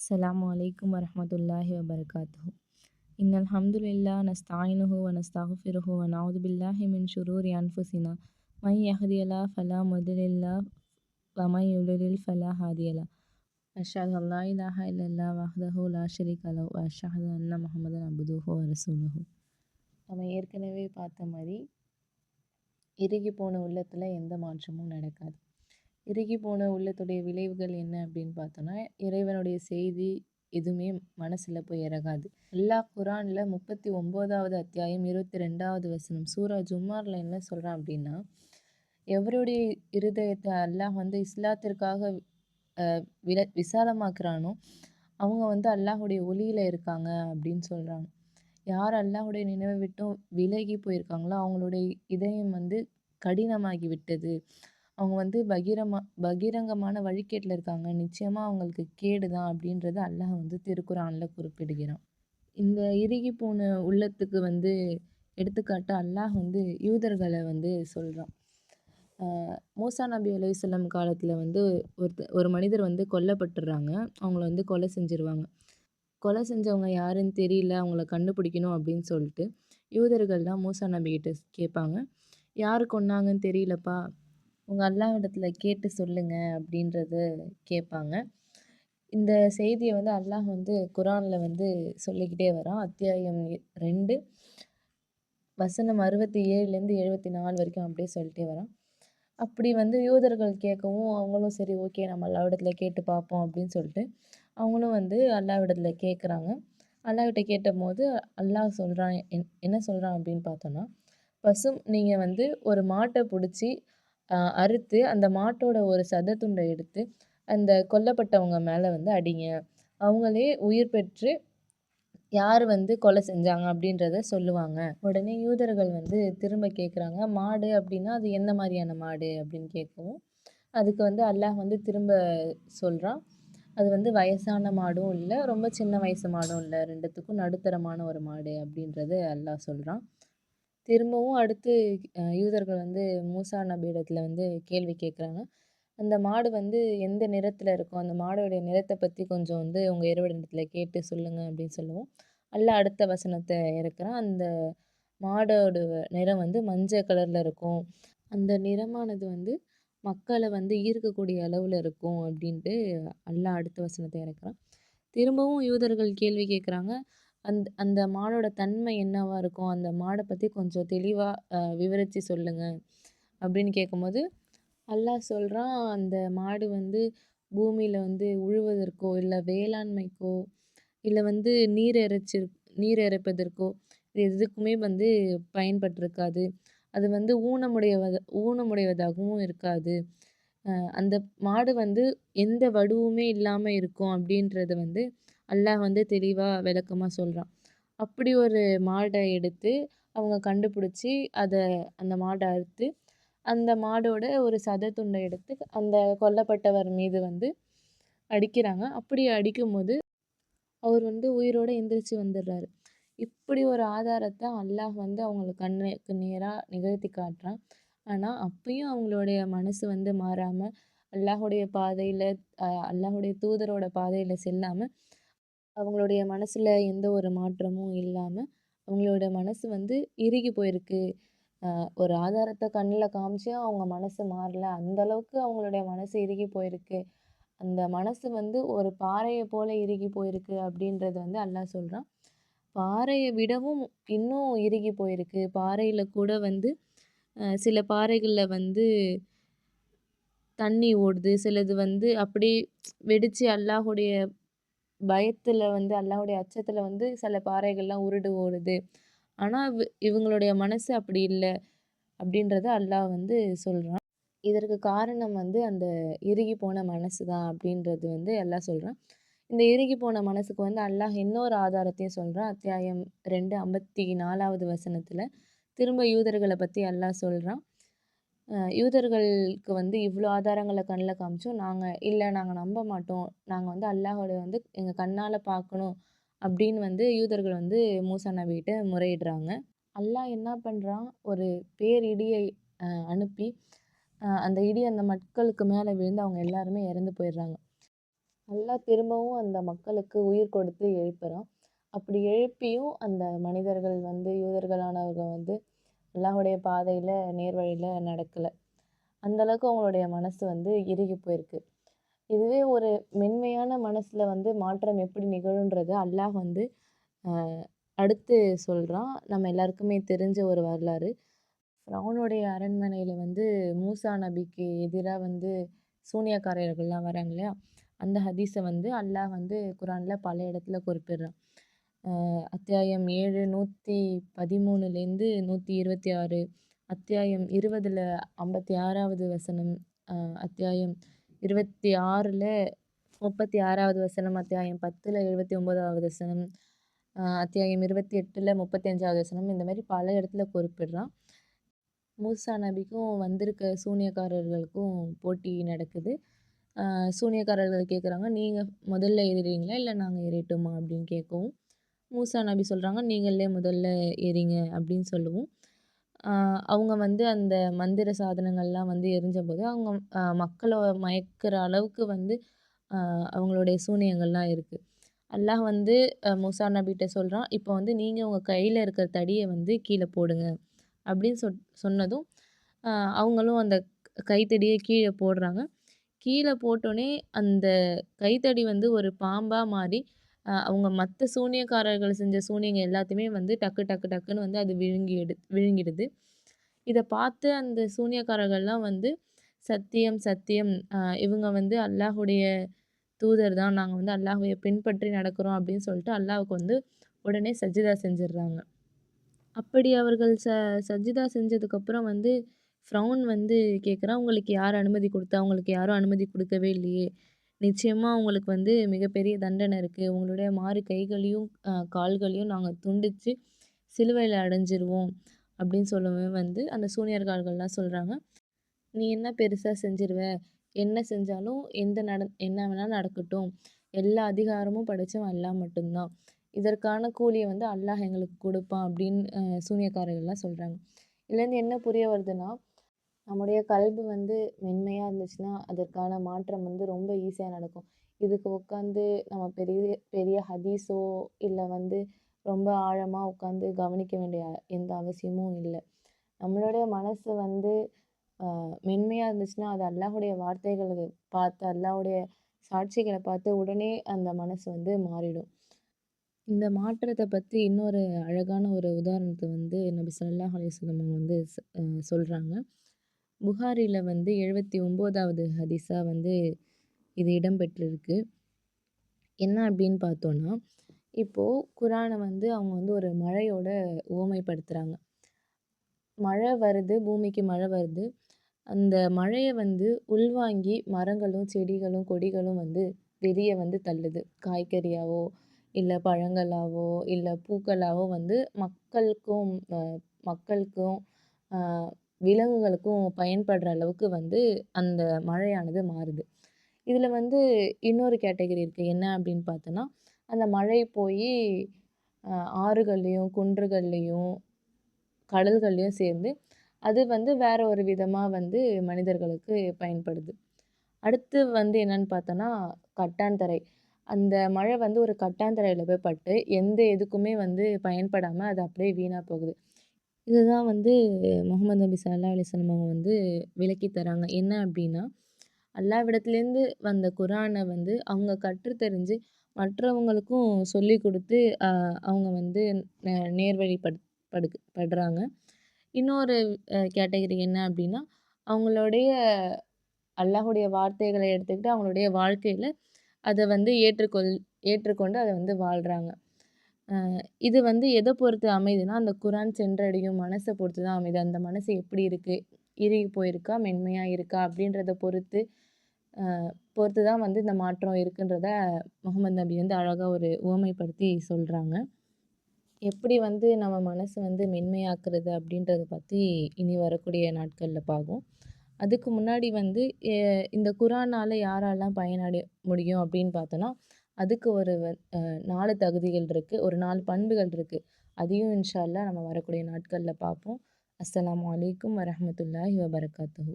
السلام عليكم ورحمة الله وبركاته. إن الحمد لله نستعينه ونستغفره ونعوذ بالله من شرور أنفسنا من يهدي الله فلا مضل له ومن يضلل فلا هادي له أشهد أن لا إله إلا الله وحده لا شريك له وأشهد أن محمدا عبده ورسوله. நம்ம ஏற்கனவே பார்த்த மாதிரி இறுகி போன உள்ளத்தில் எந்த மாற்றமும் நடக்காது. இறுகி போன உள்ளத்துடைய விளைவுகள் என்ன அப்படின்னு பார்த்தோன்னா, இறைவனுடைய செய்தி எதுவுமே மனசில் போய் இறங்காது. அல்லாஹ் குரானில் 39வது அத்தியாயம் 22வது வசனம் சூரா ஜும்மாரில் என்ன சொல்கிறான் அப்படின்னா, எவருடைய இருதயத்தை அல்லாஹ் இஸ்லாத்திற்காக விசாலமாக்குறானோ அவங்க அல்லாஹுடைய ஒளியில் இருக்காங்க அப்படின்னு சொல்கிறாங்க. யார் அல்லாஹுடைய நினைவை விட்டும் விலகி போயிருக்காங்களோ அவங்களுடைய இதயம் கடினமாகி விட்டது. அவங்க பகிரங்கமான வழிகேட்டில் இருக்காங்க. நிச்சயமாக அவங்களுக்கு கேடு தான் அப்படின்றத அல்லாஹ் திருக்குறானில் குறிப்பிடுகிறான். இந்த இறுகி போன உள்ளத்துக்கு எடுத்துக்காட்டு அல்லாஹ் யூதர்களை சொல்கிறான். மூசா நபி அலைஹிஸ்ஸலாம் காலத்தில் ஒரு மனிதர் கொல்லப்பட்டுறாங்க. அவங்கள கொலை செஞ்சிருவாங்க. கொலை செஞ்சவங்க யாருன்னு தெரியல, அவங்கள கண்டுபிடிக்கணும் அப்படின்னு சொல்லிட்டு யூதர்கள்லாம் மூசா நபிகிட்ட கேட்பாங்க. யார் கொன்னாங்கன்னு தெரியலப்பா, உங்கள் அல்லாஹ்விடத்துல கேட்டு சொல்லுங்க அப்படின்றத கேட்பாங்க. இந்த செய்தியை அல்லாஹ் குரானில் சொல்லிக்கிட்டே வரான். அத்தியாயம் 2 வசனம் 67லேருந்து 74 வரைக்கும் அப்படியே சொல்லிட்டே வரான். அப்படி யூதர்கள் கேட்கவும் அவங்களும் சரி ஓகே நம்ம அல்லாஹ்விடத்துல கேட்டு பார்ப்போம் அப்படின்னு சொல்லிட்டு அவங்களும் அல்லாஹ்விடத்துல கேட்குறாங்க. அல்லாஹ்கிட்ட கேட்டபோது அல்லாஹ் சொல்கிறான், என்ன சொல்கிறான் அப்படின்னு பார்த்தோன்னா, நீங்கள் ஒரு மாட்டை பிடிச்சி அறுத்து அந்த மாட்டோட ஒரு சதத்துண்டை எடுத்து அந்த கொல்லப்பட்டவங்க மேலே அடிங்க. அவங்களே உயிர் பெற்று யார் கொலை செஞ்சாங்க அப்படின்றத சொல்லுவாங்க. உடனே யூதர்கள் திரும்ப கேட்குறாங்க, மாடு அப்படின்னா அது எந்த மாதிரியான மாடு அப்படின்னு கேட்கவும், அதுக்கு அல்லாஹ் திரும்ப சொல்கிறான், அது வயசான மாடும் இல்லை, ரொம்ப சின்ன வயசு மாடும் இல்லை, ரெண்டுத்துக்கும் நடுத்தரமான ஒரு மாடு அப்படின்றது அல்லாஹ் சொல்கிறான். திரும்பவும் அடுத்து யூதர்கள் மூசா நபியிடத்துல கேள்வி கேட்குறாங்க. அந்த மாடு எந்த நிறத்தில் இருக்கும், அந்த மாடோடைய நிறத்தை பற்றி கொஞ்சம் உங்கள் இறைவனிடத்துல கேட்டு சொல்லுங்கள் அப்படின்னு சொல்லுவோம். அல்லாஹ் அடுத்த வசனத்தை இறக்குறான். அந்த மாடோட நிறம் மஞ்சள் கலரில் இருக்கும். அந்த நிறமானது மக்களை ஈர்க்கக்கூடிய அளவில் இருக்கும் அப்படின்ட்டு அல்லாஹ் அடுத்த வசனத்தை இறக்குறான். திரும்பவும் யூதர்கள் கேள்வி கேட்குறாங்க. அந்த மாடோட தன்மை என்னவா இருக்கும், அந்த மாடை பற்றி கொஞ்சம் தெளிவாக விவரித்து சொல்லுங்க அப்படின்னு கேட்கும்போது அல்லாஹ் சொல்கிறான், அந்த மாடு பூமியில் உழுவதற்கோ இல்லை வேளாண்மைக்கோ இல்லை நீர் இறைப்பதற்கோ இது எதுக்குமே பயன்பட்டிருக்காது. அது ஊனமுடையதாகவும் இருக்காது. அந்த மாடு எந்த வடுவுமே இல்லாமல் இருக்கும் அப்படின்றத அல்லாஹ் தெளிவாக விளக்கமாக சொல்கிறான். அப்படி ஒரு மாடை எடுத்து அவங்க கண்டுபிடிச்சி அந்த மாடை அறுத்து அந்த மாடோட ஒரு சதத்துண்டை எடுத்து அந்த கொல்லப்பட்டவர் மீது அடிக்கிறாங்க. அப்படி அடிக்கும்போது அவர் உயிரோடு எந்திரிச்சு வந்துடுறாரு. இப்படி ஒரு ஆதாரத்தை அல்லாஹ் அவங்களுக்கு கண்ணுக்கு நேராக நிகழ்த்தி காட்டுறான். ஆனால் அப்பயும் அவங்களுடைய மனசு மாறாமல் அல்லாஹுடைய பாதையில் அல்லாஹுடைய தூதரோட பாதையில் செல்லாமல் அவங்களுடைய மனசில் எந்த ஒரு மாற்றமும் இல்லாமல் அவங்களோட மனசு இறுகி போயிருக்கு. ஒரு ஆதாரத்தை கண்ணில் காமிச்சு அவங்க மனசு மாறல, அந்தளவுக்கு அவங்களுடைய மனசு இறுகி போயிருக்கு. அந்த மனசு ஒரு பாறையை போல இறுகி போயிருக்கு அப்படின்றது அல்லாஹ் சொல்கிறான். பாறையை விடவும் இன்னும் இறுகி போயிருக்கு. பாறையில் கூட சில பாறைகளில் தண்ணி ஓடுது, சிலது அப்படியே வெடித்து அல்லாஹுடைய பயத்தில் அல்லாஹுடைய அச்சத்தில் சில பாறைகள்லாம் உருண்டு ஓடுது. ஆனால் இவங்களுடைய மனசு அப்படி இல்லை அப்படின்றத அல்லாஹ் சொல்கிறான். இதற்கு காரணம் அந்த இறுகி போன மனசு தான் அப்படின்றது அல்லாஹ் சொல்கிறான். இந்த இறுகி போன மனசுக்கு அல்லாஹ் இன்னொரு ஆதாரத்தையும் சொல்கிறான். அத்தியாயம் 2 54வது வசனத்தில் திரும்ப யூதர்களை பற்றி அல்லாஹ் சொல்கிறான். யூதர்களுக்கு இவ்வளோ ஆதாரங்களை கண்ணில் காமிச்சோம், நாங்கள் நம்ப மாட்டோம், நாங்கள் அல்லாஹோட எங்கள் கண்ணால் பார்க்கணும் அப்படின்னு யூதர்கள் மூசா நபிகிட்ட முறையிடுறாங்க. அல்லாஹ் என்ன பண்ணுறான், ஒரு பேரிடியை அனுப்பி அந்த இடி அந்த மக்களுக்கு மேலே விழுந்து அவங்க எல்லாருமே இறந்து போயிடுறாங்க. அல்லாஹ் திரும்பவும் அந்த மக்களுக்கு உயிர் கொடுத்து எழுப்புறான். அப்படி எழுப்பியும் அந்த மனிதர்கள் வந்து யூதர்களானவங்க வந்து அல்லாஹ்வுடைய பாதையில நேர்வழியில நடக்கல. அந்த அளவுக்கு அவங்களுடைய மனசு வந்து இறுகி போயிருக்கு. இதுவே ஒரு மென்மையான மனசுல வந்து மாற்றம் எப்படி நிகழும்ன்றத அல்லாஹ் வந்து அ அடுத்து சொல்றான். நம்ம எல்லாருக்குமே தெரிஞ்ச ஒரு வரலாறு. ஃபிரௌனுடைய அரண்மனையில வந்து மூசா நபிக்கு எதிரா வந்து சூனியக்காரர்கள்லாம் வராங்க இல்லையா? அந்த ஹதீஸ வந்து அல்லாஹ் வந்து குரான்ல பல இடத்துல குறிப்பிடுறான். அத்தியாயம் 7 113லேருந்து 126, அத்தியாயம் 20ல 56வது வசனம், அ அத்தியாயம் 26ல 36வது வசனம், அத்தியாயம் 10ல 79வது வசனம், அத்தியாயம் 28ல 35வது வசனம், இந்த மாரி பல இடத்துல குறிப்பிடுறான். மூசா நபிக்கும் வந்திருக்க சூனியக்காரர்களுக்கும் போட்டி நடக்குது. அ சூனியக்காரர்கள் கேட்குறாங்க, "நீங்க முதல்ல ஏறுறீங்களா? இல்ல நாங்க ஏறட்டுமா?" அப்படின்னு கேட்கவும், மூசா நபி சொல்றாங்க, "நீங்களே முதல்ல ஏறிங்க" அப்படின்னு சொல்லவும், அ அவங்க வந்து அந்த மந்திர சாதனங்கள்லாம் வந்து எரிஞ்சபோது, அவங்க மக்கள மயக்குற அளவுக்கு வந்து அ அவங்களுடைய சூனியங்கள்லாம் இருக்கு. அல்லாஹ் வந்து மூசா நபிட்ட சொல்றான், "இப்போ வந்து நீங்க உங்க கையில இருக்கிற தடிய வந்து கீழ போடுங்க." அப்படின்னு சொன்னதும், அ அவங்களும் அந்த கைத்தடிய கீழ போடுறாங்க. கீழ போட்டோனே அந்த கைத்தடி வந்து ஒரு பாம்பா மாறி, அவங்க மத்த சூனியக்காரர்கள் செஞ்ச சூனியங்கள் எல்லாத்தையுமே வந்து டக்கு டக்கு டக்குன்னு வந்து அது விழுங்கிடுது. இத பார்த்து அந்த சூனியக்காரர்கள்லாம் வந்து, "சத்தியம், சத்தியம், இவங்க வந்து அல்லாஹுடைய தூதர் தான். நாங்க வந்து அல்லாஹ்வை பின்பற்றி நடக்கிறோம்." அப்படின்னு சொல்லிட்டு அல்லாஹ்வுக்கு வந்து உடனே சஜ்ஜிதா செஞ்சுடுறாங்க. அப்படி அவர்கள் சஜ்ஜிதா செஞ்சதுக்கப்புறம் வந்து ஃபிரவுன் வந்து கேட்குறான், "உங்களுக்கு யார் அனுமதி குடுத்தா? உங்களுக்கு யாரும் அனுமதி குடுக்கவே இல்லையே! நிச்சயமா உங்களுக்கு வந்து மிகப்பெரிய தண்டனை இருக்கு. உங்களுடைய மாறு கைகளையும், கால்களையும் நாங்க துண்டிச்சு சிலுவையில அடைஞ்சிருவோம்." அப்படின்னு சொல்லவே வந்து அந்த சூனியர்கள்லாம் சொல்றாங்க, "நீ என்ன பெருசா செஞ்சுருவ? என்ன செஞ்சாலும் என்ன வேணாலும் நடக்கட்டும். எல்லா அதிகாரமும் படைச்சவன் அல்லாஹ் மட்டும் தான். இதற்கான கூலிய வந்து அல்லாஹ் எங்களுக்கு குடுப்பான்." அப்படின்னு சூனியக்காரர்கள்லாம் சொல்றாங்க. இதுலேருந்து என்ன புரிய வருதுன்னா, நம்முடைய கல்வி வந்து மென்மையா இருந்துச்சுன்னா, அதற்கான மாற்றம் வந்து ரொம்ப ஈஸியா நடக்கும். இதுக்கு உட்காந்து நம்ம பெரிய பெரிய ஹதீஸோ, இல்ல வந்து ரொம்ப ஆழமா உட்காந்து கவனிக்க வேண்டிய எந்த அவசியமும் இல்ல. நம்மளுடைய மனசு வந்து மென்மையா இருந்துச்சுன்னா, அது அல்லாஹ்வுடைய வார்த்தைகள பார்த்து, அல்லாஹ்வுடைய சாட்சிகள பார்த்து உடனே அந்த மனசு வந்து மாறிடும். இந்த மாற்றத்த பத்தி இன்னொரு அழகான ஒரு உதாரணத்த வந்து நபி ஸல்லல்லாஹு அலைஹி வஸல்லம் அவங்க வந்து சொல்றாங்க. புகாரில வந்து 79வது ஹதீஸா வந்து இது இடம்பெற்றிருக்கு. என்ன அப்படின்னு பார்த்தோம்னா, இப்போ குரான வந்து அவங்க வந்து ஒரு மழையோட உவமைப்படுத்துறாங்க. மழை வருது, பூமிக்கு மழை வருது. அந்த மழைய வந்து உள்வாங்கி மரங்களும், செடிகளும், கொடிகளும் வந்து வெளிய வந்து தள்ளுது. காய்கறியாவோ, இல்ல பழங்களாவோ, இல்ல பூக்களாவோ வந்து அ மக்களுக்கும், அ விலங்குகளுக்கும் பயன்படுற அளவுக்கு வந்து அந்த மழையானது மாறுது. இதுல வந்து இன்னொரு கேட்டகரி இருக்கு. என்ன அப்படின்னு பார்த்தோன்னா, அந்த மழை போயி அ ஆறுகள்லயும், குன்றுகள்லயும், கடல்கள்லயும் சேர்ந்து, அது வந்து வேற ஒரு விதமா வந்து மனிதர்களுக்கு பயன்படுது. அடுத்து வந்து என்னன்னு பார்த்தோன்னா, கட்டான் தரை. அந்த மழை வந்து ஒரு கட்டான் தரையில போய் பட்டு, எந்த எதுக்குமே வந்து பயன்படாம அது அப்படியே வீணா போகுது. இதுதான் வந்து முகமது நபி ஸல்லல்லாஹு அலைஹி வஸல்லம் அவங்க வந்து விளக்கி தராங்க. என்ன அப்படின்னா, அல்லாஹ்விடத்துலேருந்து வந்த குரான வந்து அவங்க கற்று தெரிஞ்சு, மற்றவங்களுக்கும் சொல்லிக் குடுத்து, அ அவங்க வந்து ந நேர்வழி படுறாங்க. இன்னொரு கேட்டகரி என்ன அப்டின்னா, அவங்களுடைய அல்லாஹ்வுடைய வார்த்தைகள எடுத்துக்கிட்டு அவங்களுடைய வாழ்க்கையில அத வந்து ஏற்றுக்கொண்டு அத வந்து வாழ்றாங்க. அ இது வந்து எத பொறுத்து அமையுதுன்னா, அந்த குரான் சென்றடையும் மனச பொறுத்து தான் அமையுது. அந்த மனசு எப்படி இருக்கு? இறுகி போயிருக்கா? மென்மையா இருக்கா? அப்படின்றத அ பொறுத்து தான் வந்து இந்த மாற்றம் இருக்குன்றத முகமது நபி வந்து அழகா ஒரு உவமைப்படுத்தி சொல்றாங்க. எப்படி வந்து நம்ம மனச வந்து மென்மையாக்குறது அப்படின்றத பத்தி இனி வரக்கூடிய நாட்கள்ல பார்ப்போம். அதுக்கு முன்னாடி வந்து எ இந்த குரானால யாரெல்லாம் பயனடைய முடியும் அப்படின்னு பார்த்தோன்னா, அதுக்கு ஒரு 4 தகுதிகள் இருக்கு. ஒரு 4 பண்புகள் இருக்கு. அதையும் இன்ஷா அல்லாஹ் நம்ம வரக்கூடிய நாட்கள்ல பார்ப்போம். அஸ்ஸலாமு அலைக்கும் வரஹ்மத்துல்லாஹி வபரகாத்துஹு.